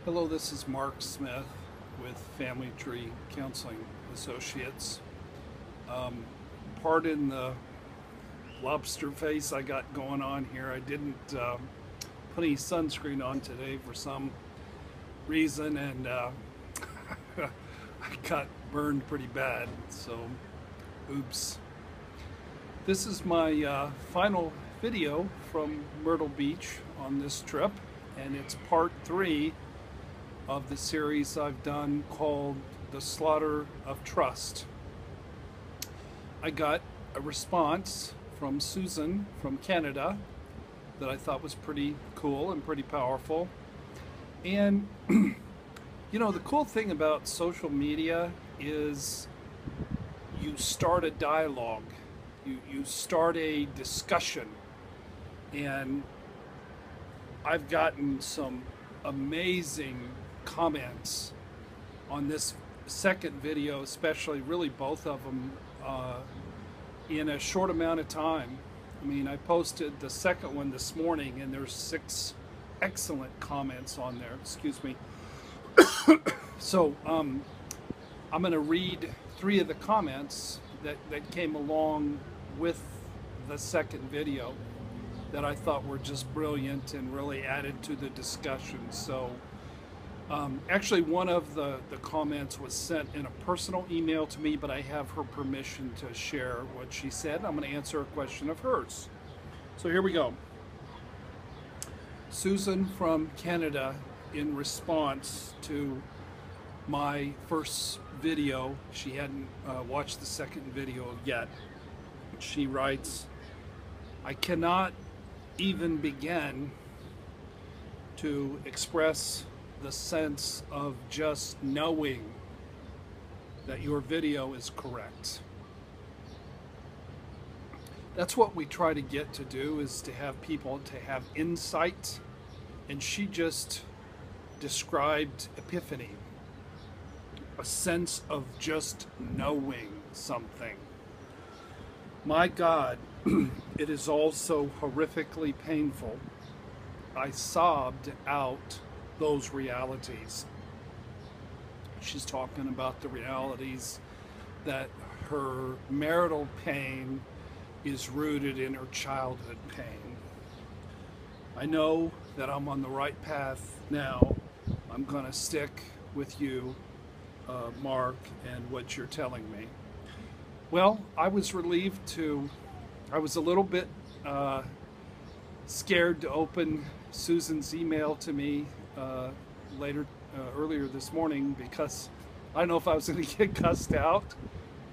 Hello, this is Mark Smith with Family Tree Counseling Associates. Pardon the lobster face I got going on here. I didn't put any sunscreen on today for some reason, and I got burned pretty bad, so oops. This is my final video from Myrtle Beach on this trip, and it's part 3 of the series I've done called The Slaughter of Trust. I got a response from Susan from Canada that I thought was pretty cool and pretty powerful. And you know, the cool thing about social media is you start a dialogue, you start a discussion, and I've gotten some amazing comments on this second video, especially, really both of them, in a short amount of time. I mean, I posted the second one this morning and there's 6 excellent comments on there, excuse me. So I'm going to read 3 of the comments that came along with the second video that I thought were just brilliant and really added to the discussion. So actually, one of the comments was sent in a personal email to me, but I have her permission to share what she said. I'm going to answer a question of hers. So here we go. Susan from Canada, in response to my first video, she hadn't watched the second video yet. She writes, "I cannot even begin to express the sense of just knowing that your video is correct." That's what we try to get to do, is to have people to have insight, and she just described epiphany, a sense of just knowing something. My God, it is also horrifically painful. I sobbed out those realities. She's talking about the realities that her marital pain is rooted in her childhood pain. I know that I'm on the right path now. I'm going to stick with you, Mark, and what you're telling me. Well, I was relieved to, I was a little bit scared to open Susan's email to me earlier this morning, because I don't know if I was going to get cussed out,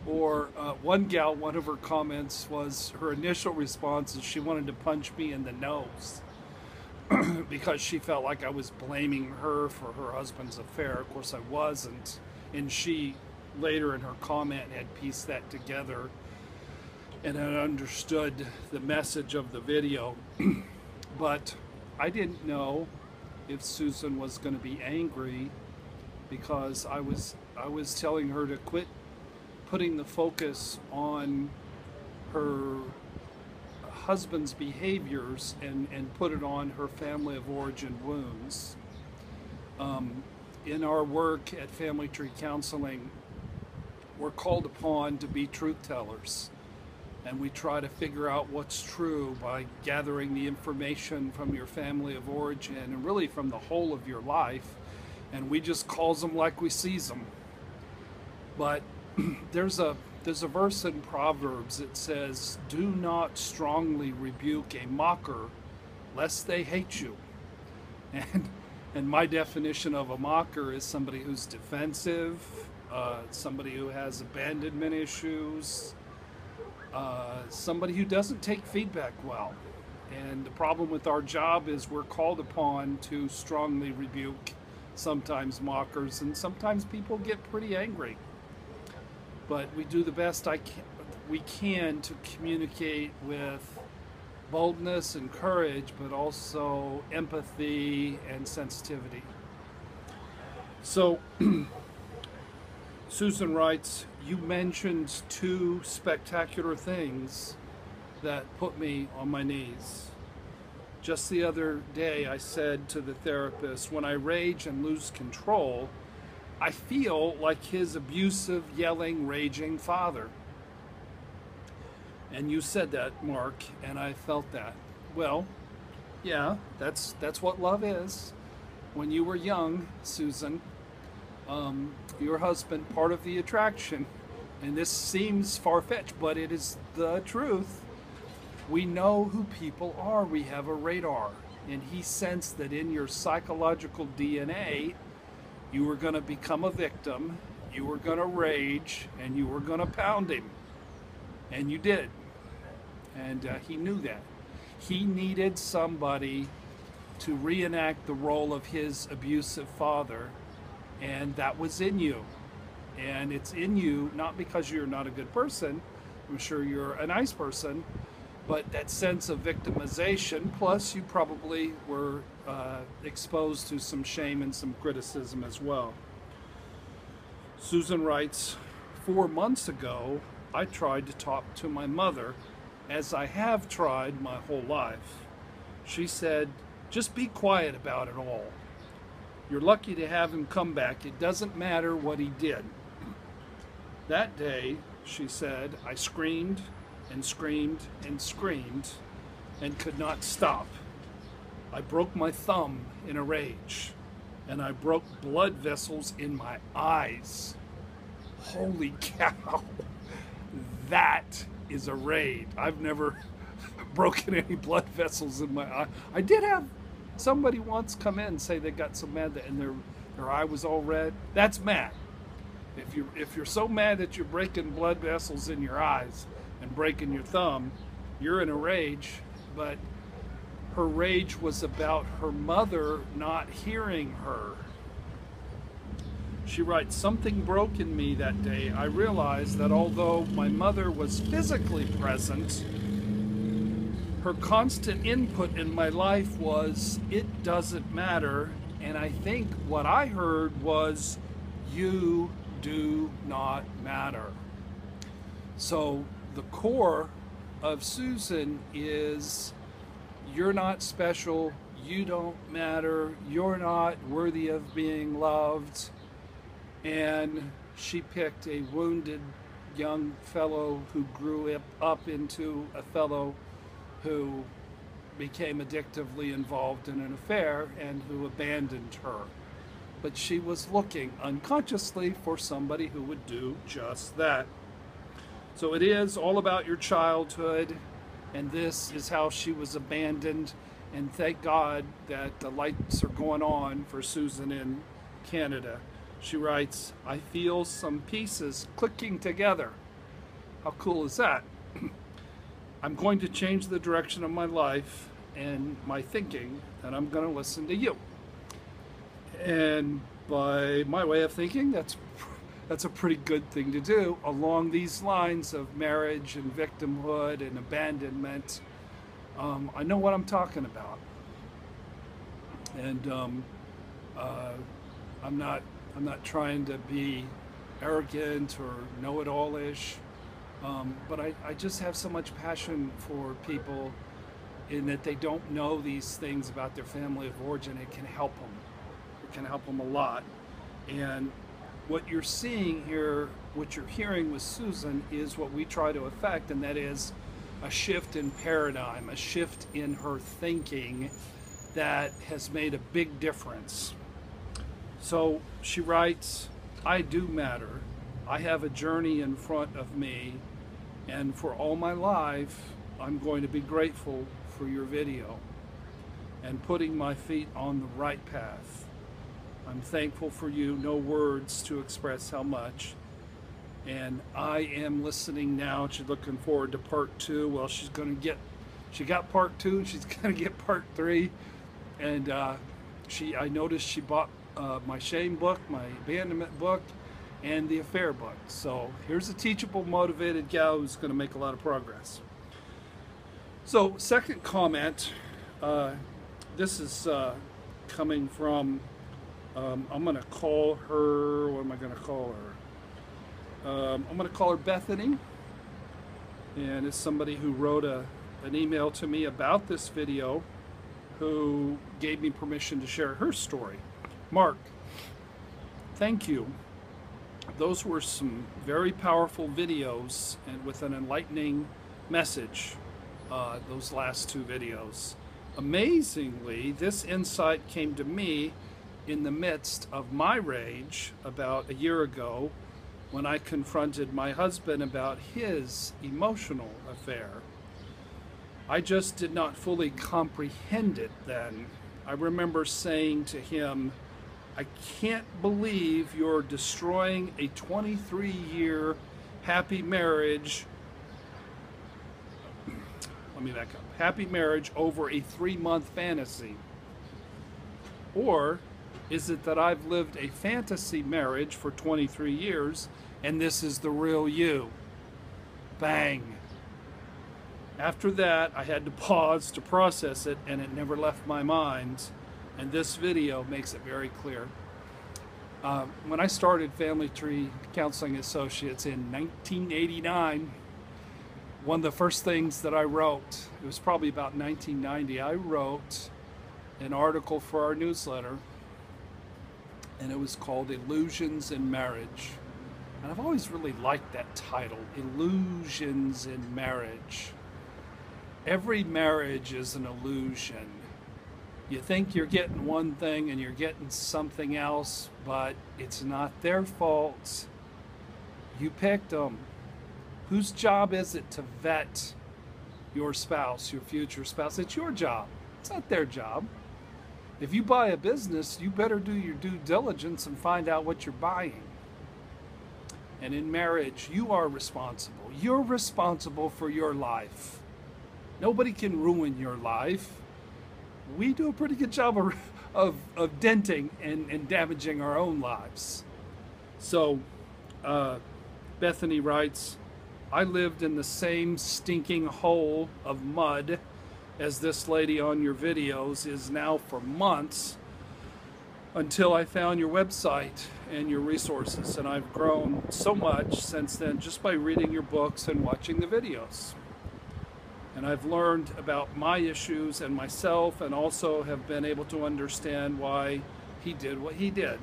or one of her comments was, her initial response is she wanted to punch me in the nose because she felt like I was blaming her for her husband's affair. Of course I wasn't, and she later in her comment had pieced that together and had understood the message of the video. But I didn't know if Susan was going to be angry, because I was telling her to quit putting the focus on her husband's behaviors and put it on her family of origin wounds. In our work at Family Tree Counseling, we're called upon to be truth tellers. And we try to figure out what's true by gathering the information from your family of origin and really from the whole of your life. And we just calls them like we sees them. But there's a verse in Proverbs that says, "Do not strongly rebuke a mocker, lest they hate you." And my definition of a mocker is somebody who's defensive, somebody who has abandonment issues, somebody who doesn't take feedback well. And the problem with our job is we're called upon to strongly rebuke sometimes mockers, and sometimes people get pretty angry. But we do the best we can to communicate with boldness and courage, but also empathy and sensitivity. So Susan writes, "You mentioned 2 spectacular things that put me on my knees. Just the other day, I said to the therapist, when I rage and lose control, I feel like his abusive, yelling, raging father. And you said that, Mark, and I felt that. Well, yeah, that's what love is. When you were young, Susan, your husband, part of the attraction, and this seems far-fetched, but it is the truth. We know who people are. We have a radar. And he sensed that in your psychological DNA, you were going to become a victim, you were going to rage, and you were going to pound him. And you did. And he knew that. He needed somebody to reenact the role of his abusive father, and that was in you. And it's in you not because you're not a good person, I'm sure you're a nice person, but that sense of victimization, plus you probably were exposed to some shame and some criticism as well. Susan writes, 4 months ago, I tried to talk to my mother, as I have tried my whole life. She said, just be quiet about it all. You're lucky to have him come back. It doesn't matter what he did. That day, she said, I screamed and screamed and screamed and could not stop. I broke my thumb in a rage, and I broke blood vessels in my eyes. Holy cow. That is a raid. I've never broken any blood vessels in my eye. I did have somebody once come in and say they got so mad that and their eye was all red. That's mad. If you're so mad that you're breaking blood vessels in your eyes and breaking your thumb, you're in a rage. But her rage was about her mother not hearing her. She writes, something broke in me that day. I realized that although my mother was physically present, her constant input in my life was, it doesn't matter. And I think what I heard was, you do not matter. So the core of Susan is, you're not special, you don't matter, you're not worthy of being loved. And she picked a wounded young fellow who grew up into a fellow who became addictively involved in an affair and who abandoned her. But she was looking unconsciously for somebody who would do just that. So it is all about your childhood, and this is how she was abandoned. And thank God that the lights are going on for Susan in Canada. She writes, I feel some pieces clicking together. How cool is that? I'm going to change the direction of my life and my thinking, and I'm going to listen to you. And by my way of thinking, that's a pretty good thing to do along these lines of marriage and victimhood and abandonment. I know what I'm talking about. And I'm not trying to be arrogant or know-it-all-ish, but I just have so much passion for people in that they don't know these things about their family of origin. It can help them. It can help them a lot. And what you're seeing here, what you're hearing with Susan, is what we try to affect, and that is a shift in paradigm, a shift in her thinking that has made a big difference. So she writes, I do matter. I have a journey in front of me, and for all my life, I'm going to be grateful for your video and putting my feet on the right path. I'm thankful for you, no words to express how much. And I am listening now. She's looking forward to part 2. Well, she got part 2, and she's going to get part 3. And I noticed she bought my shame book, my abandonment book, and the affair book. So here's a teachable, motivated gal who's going to make a lot of progress. So second comment, this is coming from, I'm going to call her, what am I going to call her? I'm going to call her Bethany, and it's somebody who wrote an email to me about this video. who gave me permission to share her story. Mark, thank you. Those were some very powerful videos and with an enlightening message, those last two videos. Amazingly, this insight came to me in the midst of my rage about a year ago when I confronted my husband about his emotional affair. I just did not fully comprehend it then. I remember saying to him, I can't believe you're destroying a 23-year happy marriage. Let me back up. Happy marriage over a 3-month fantasy. Or is it that I've lived a fantasy marriage for 23 years and this is the real you? Bang. After that, I had to pause to process it, and it never left my mind. And this video makes it very clear. When I started Family Tree Counseling Associates in 1989, one of the first things that I wrote, it was probably about 1990, I wrote an article for our newsletter, and it was called Illusions in Marriage. And I've always really liked that title, Illusions in Marriage. Every marriage is an illusion. You think you're getting one thing and you're getting something else, but it's not their fault. You picked them. Whose job is it to vet your spouse, your future spouse? It's your job. It's not their job. If you buy a business, you better do your due diligence and find out what you're buying. And in marriage, you are responsible. You're responsible for your life. Nobody can ruin your life. We do a pretty good job of denting and damaging our own lives. So, Bethany writes, I lived in the same stinking hole of mud as this lady on your videos is now for months until I found your website and your resources. And I've grown so much since then just by reading your books and watching the videos. And I've learned about my issues and myself, and also have been able to understand why he did what he did.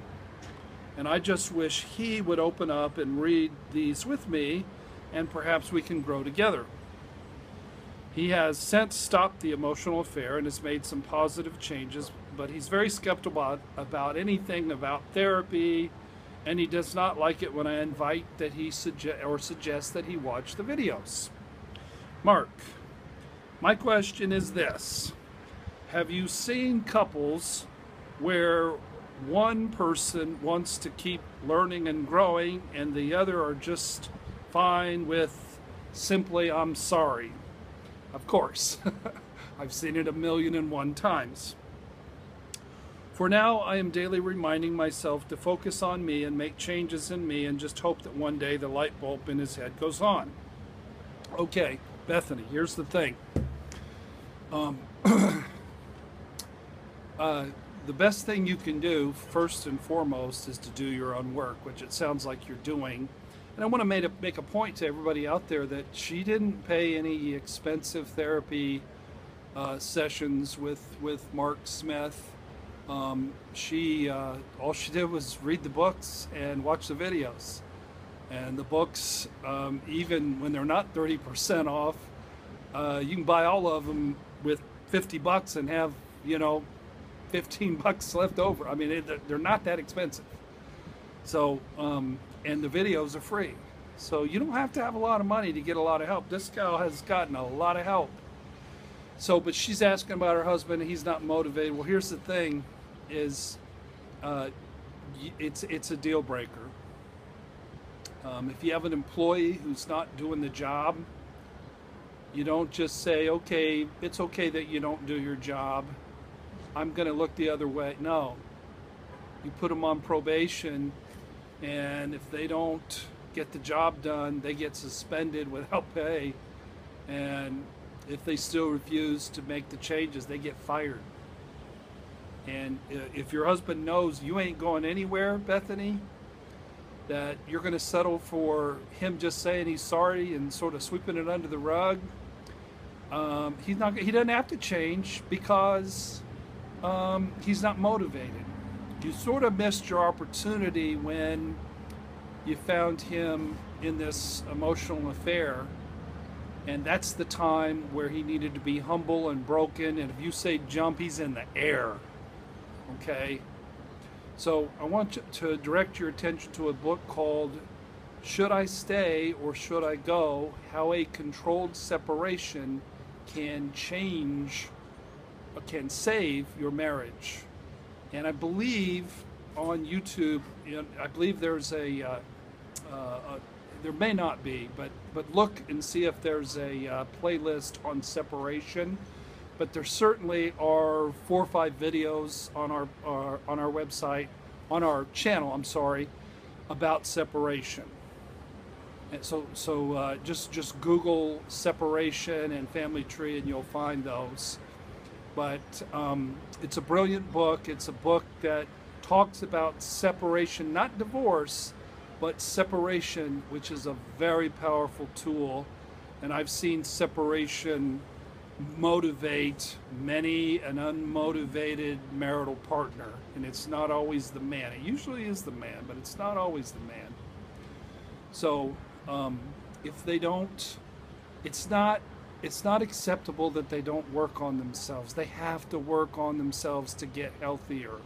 And I just wish he would open up and read these with me, and perhaps we can grow together. He has since stopped the emotional affair and has made some positive changes, but he's very skeptical about anything about therapy, and he does not like it when I invite that he suggest that he watch the videos. Mark, my question is this. Have you seen couples where one person wants to keep learning and growing and the other are just fine with simply, I'm sorry? Of course. I've seen it 1,000,001 times. For now, I am daily reminding myself to focus on me and make changes in me and just hope that one day the light bulb in his head goes on. Okay, Bethany, here's the thing. The best thing you can do, first and foremost, is to do your own work, which it sounds like you're doing. And I want to make a point to everybody out there that she didn't pay any expensive therapy sessions with Mark Smith. All she did was read the books and watch the videos. And the books, even when they're not 30% off, you can buy all of them with $50 and have, $15 left over. I mean, they're not that expensive. So, and the videos are free. So you don't have to have a lot of money to get a lot of help. This gal has gotten a lot of help. So, but she's asking about her husband. He's not motivated. Well, here's the thing is, it's a deal breaker. If you have an employee who's not doing the job, you don't just say, okay, it's okay that you don't do your job, I'm going to look the other way. No. You put them on probation, and if they don't get the job done, they get suspended without pay. And if they still refuse to make the changes, they get fired. And if your husband knows you ain't going anywhere, Bethany, that you're going to settle for him just saying he's sorry and sort of sweeping it under the rug, he doesn't have to change, because he's not motivated. You sort of missed your opportunity when you found him in this emotional affair, and that's the time where he needed to be humble and broken, and if you say jump, he's in the air. Okay? So I want you to direct your attention to a book called Should I Stay or Should I Go? How a Controlled Separation Can Change, can save your marriage. And I believe on YouTube, I believe there's there may not be, but look and see if there's a playlist on separation. But there certainly are 4 or 5 videos on our website, on our channel, I'm sorry, about separation. And so just Google separation and family tree and you'll find those. But it's a brilliant book. It's a book that talks about separation, not divorce, but separation, which is a very powerful tool. And I've seen separation motivate many an unmotivated marital partner. And it's not always the man. It usually is the man, but it's not always the man. So if they don't, it's not acceptable that they don't work on themselves. They have to work on themselves to get healthier.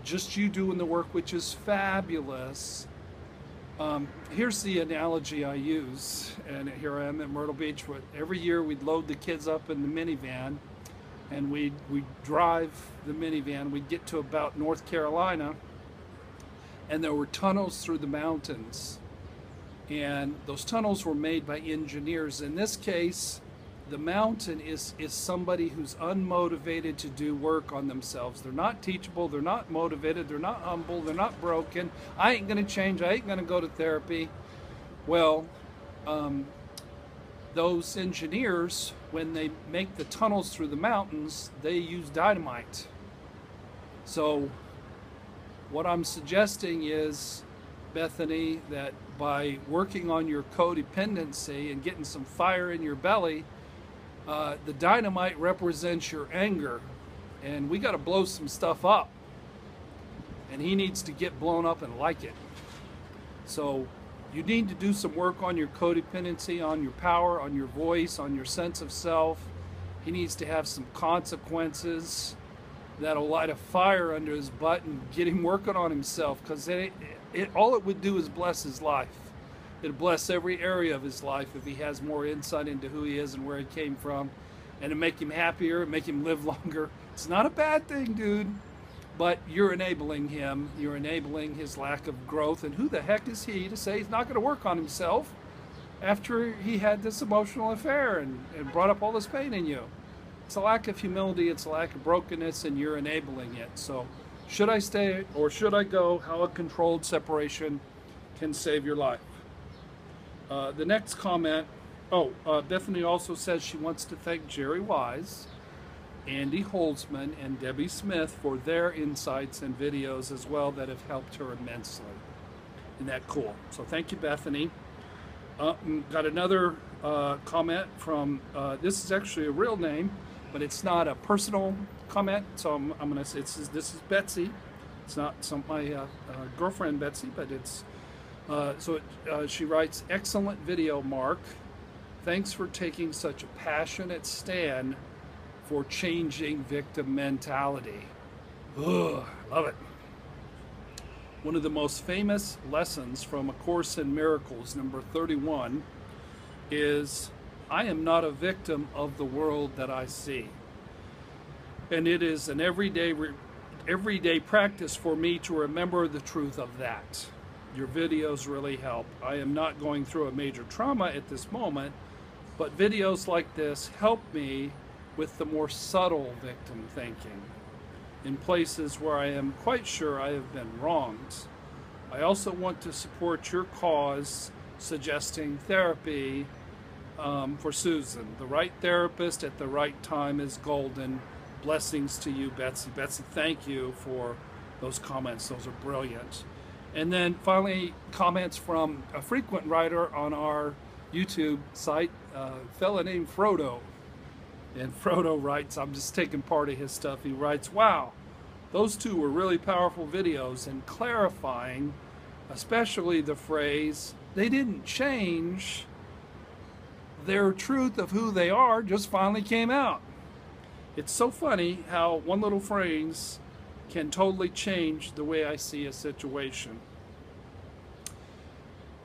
Just you doing the work, which is fabulous. Here's the analogy I use, and here I am at Myrtle Beach. Every year we'd load the kids up in the minivan, and we'd drive the minivan. We'd get to about North Carolina, and there were tunnels through the mountains. And those tunnels were made by engineers. In this case, the mountain is somebody who's unmotivated to do work on themselves. They're not teachable, they're not motivated, they're not humble, they're not broken. I ain't gonna change, I ain't gonna go to therapy. Well, those engineers, when they make the tunnels through the mountains, they use dynamite. So what I'm suggesting is, Bethany, that by working on your codependency and getting some fire in your belly, the dynamite represents your anger, and we got to blow some stuff up, and he needs to get blown up and like it. So you need to do some work on your codependency, on your power, on your voice, on your sense of self. He needs to have some consequences that'll light a fire under his butt and get him working on himself, because all it would do is bless his life. It'll bless every area of his life if he has more insight into who he is and where he came from, and it'll make him happier, make him live longer. It's not a bad thing, dude, but you're enabling him. You're enabling his lack of growth, and who the heck is he to say he's not going to work on himself after he had this emotional affair and brought up all this pain in you? It's a lack of humility, it's a lack of brokenness, and you're enabling it. So should I stay or should I go? How a controlled separation can save your life. The next comment, Bethany also says she wants to thank Jerry Wise, Andy Holzman, and Debbie Smith for their insights and videos as well that have helped her immensely. Isn't that cool? So thank you, Bethany. Got another comment from, this is actually a real name, but it's not a personal comment, so I'm going to say this is Betsy. It's not my girlfriend Betsy, but it's she writes, "Excellent video, Mark. Thanks for taking such a passionate stand for changing victim mentality." Ugh, love it. One of the most famous lessons from A Course in Miracles, number 31, is, "I am not a victim of the world that I see." And it is an everyday practice for me to remember the truth of that. Your videos really help. I am not going through a major trauma at this moment, but videos like this help me with the more subtle victim thinking in places where I am quite sure I have been wronged. I also want to support your cause, suggesting therapy for Susan. The right therapist at the right time is golden. Blessings to you, Betsy. Betsy, thank you for those comments. Those are brilliant. And then finally, comments from a frequent writer on our YouTube site, a fella named Frodo. And Frodo writes, I'm just taking part of his stuff. He writes, wow, those two were really powerful videos and clarifying, especially the phrase, they didn't change, their truth of who they are just finally came out. It's so funny how one little phrase can totally change the way I see a situation.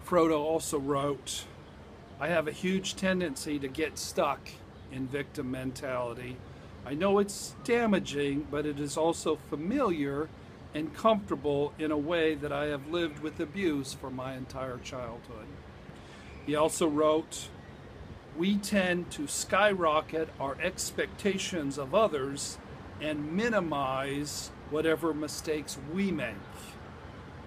Frodo also wrote, I have a huge tendency to get stuck in victim mentality. I know it's damaging, but it is also familiar and comfortable in a way that I have lived with abuse for my entire childhood. He also wrote, we tend to skyrocket our expectations of others and minimize whatever mistakes we make.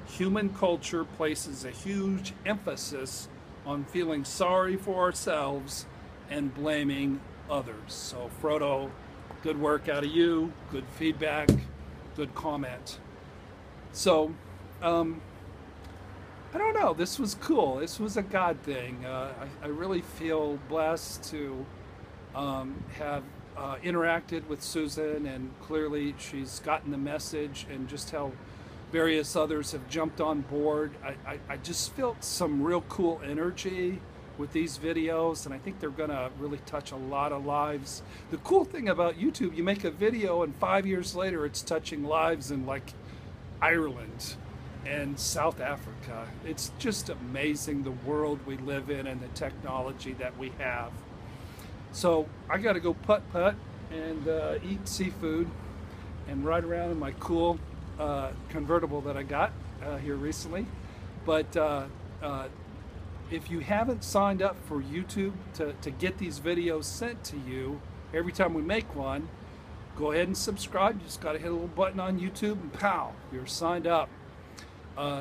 Human culture places a huge emphasis on feeling sorry for ourselves and blaming others. So Frodo, good work out of you, good feedback, good comment. So, I don't know, this was cool. This was a God thing. I really feel blessed to have interacted with Susan, and clearly she's gotten the message, and just how various others have jumped on board. I just felt some real cool energy with these videos, and I think they're gonna really touch a lot of lives. The cool thing about YouTube, you make a video and 5 years later it's touching lives in like Ireland and South Africa. It's just amazing the world we live in and the technology that we have. So I gotta go putt-putt and eat seafood and ride around in my cool convertible that I got here recently. But if you haven't signed up for YouTube to get these videos sent to you every time we make one, go ahead and subscribe. You just got to hit a little button on YouTube and pow, you're signed up.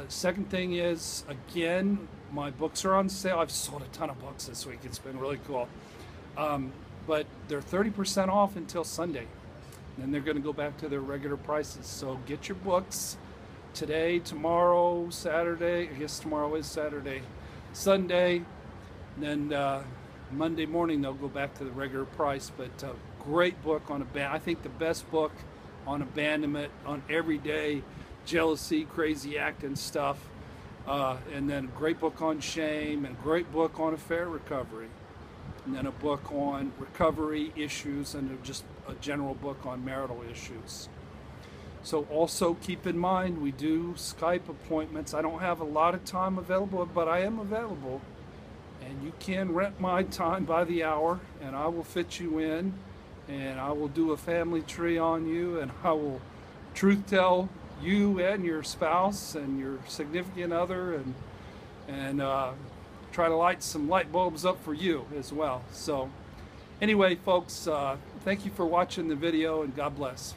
Second thing is, again, my books are on sale. I've sold a ton of books this week. It's been really cool. But they're 30% off until Sunday. Then they're going to go back to their regular prices. So get your books today, tomorrow, Saturday. I guess tomorrow is Saturday. Sunday, and then Monday morning they'll go back to the regular price. But great book on abandonment. I think the best book on abandonment, on everyday jealousy, crazy acting stuff, and then a great book on shame, and a great book on affair recovery, and then a book on recovery issues, and just a general book on marital issues. So also keep in mind, we do Skype appointments. I don't have a lot of time available, but I am available. And you can rent my time by the hour, and I will fit you in, and I will do a family tree on you, and I will truth tell you and your spouse and your significant other, and try to light some light bulbs up for you as well. So anyway, folks, thank you for watching the video, and God bless.